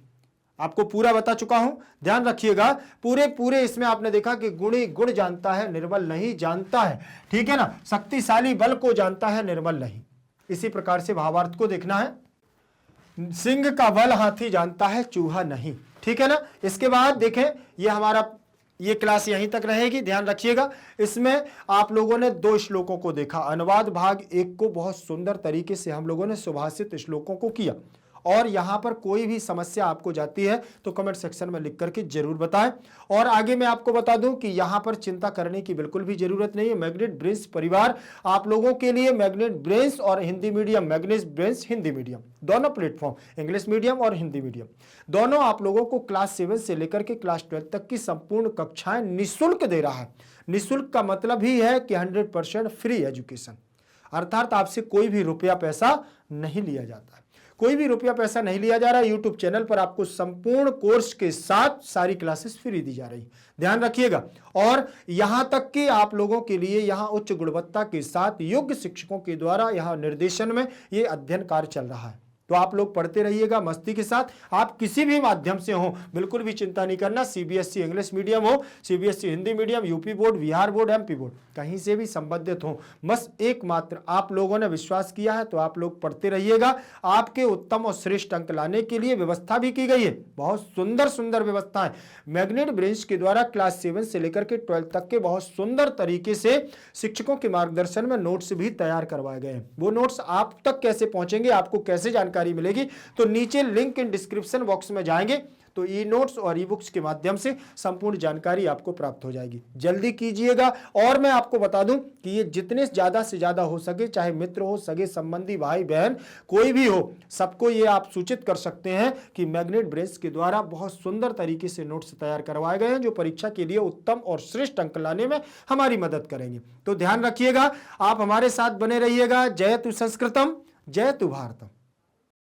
आपको पूरा बता चुका हूं, ध्यान रखिएगा। पूरे इसमें आपने देखा कि गुणी गुण जानता है, निर्बल नहीं जानता है, ठीक है ना। शक्तिशाली बल को जानता है, निर्बल नहीं। इसी प्रकार से भावार्थ को देखना है। सिंह का बल हाथी जानता है, चूहा नहीं, ठीक है ना। इसके बाद देखें, ये हमारा ये क्लास यहीं तक रहेगी, ध्यान रखिएगा। इसमें आप लोगों ने 2 श्लोकों को देखा। अनुवाद भाग 1 को बहुत सुंदर तरीके से हम लोगों ने सुभाषित श्लोकों को किया। और यहां पर कोई भी समस्या आपको जाती है तो कमेंट सेक्शन में लिख करके जरूर बताएं। और आगे मैं आपको बता दूं कि यहां पर चिंता करने की बिल्कुल भी जरूरत नहीं है। मैग्नेट ब्रेन्स परिवार आप लोगों के लिए मैग्नेट ब्रेन्स और Hindi medium, magnet brains Hindi medium, दोनों प्लेटफॉर्म, इंग्लिश मीडियम और हिंदी मीडियम, दोनों आप लोगों को क्लास 7 से लेकर के क्लास 12 तक की संपूर्ण कक्षाएं निःशुल्क दे रहा है। निःशुल्क का मतलब ही है कि 100% फ्री एजुकेशन, अर्थात आपसे कोई भी रुपया पैसा नहीं लिया जाता है। कोई भी रुपया पैसा नहीं लिया जा रहा है। यूट्यूब चैनल पर आपको संपूर्ण कोर्स के साथ सारी क्लासेस फ्री दी जा रही, ध्यान रखिएगा। और यहां तक कि आप लोगों के लिए यहां उच्च गुणवत्ता के साथ योग्य शिक्षकों के द्वारा यहां निर्देशन में ये अध्ययन कार्य चल रहा है। तो आप लोग पढ़ते रहिएगा मस्ती के साथ। आप किसी भी माध्यम से हो, बिल्कुल भी चिंता नहीं करना। सीबीएसई इंग्लिश मीडियम हो, CBSE Hindi medium, UP board, Bihar board, MP board, कहीं से भी संबंधित हो, बस एकमात्र आप लोगों ने विश्वास किया है तो आप लोग पढ़ते रहिएगा। आपके उत्तम और श्रेष्ठ अंक लाने के लिए व्यवस्था भी की गई है, बहुत सुंदर सुंदर व्यवस्था है। मैग्नेट ब्रेन्स के द्वारा क्लास 7 से लेकर के 12 तक के बहुत सुंदर तरीके से शिक्षकों के मार्गदर्शन में नोट्स भी तैयार करवाए गए हैं। वो नोट्स आप तक कैसे पहुंचेंगे, आपको कैसे जानकारी मिलेगी, तो नीचे लिंक इन डिस्क्रिप्शन बॉक्स में जाएंगे तो ई नोट्स और ई बुक्स के माध्यम से संपूर्ण जानकारी आपको प्राप्त हो जाएगी। जल्दी कीजिएगा। और मैं आपको बता दूं कि ये जितने ज्यादा से ज्यादा हो सके, चाहे मित्र हो, सगे संबंधी, भाई बहन, कोई भी हो, सबको ये आप सूचित कर सकते हैं कि मैग्नेट ब्रेन्स के द्वारा बहुत सुंदर तरीके से नोट्स तैयार करवाए गए हैं जो परीक्षा के लिए उत्तम और श्रेष्ठ अंक लाने में हमारी मदद करेंगे। तो ध्यान रखिएगा, आप हमारे साथ बने रहिएगा। जयतु संस्कृतम, जयतु भारतम।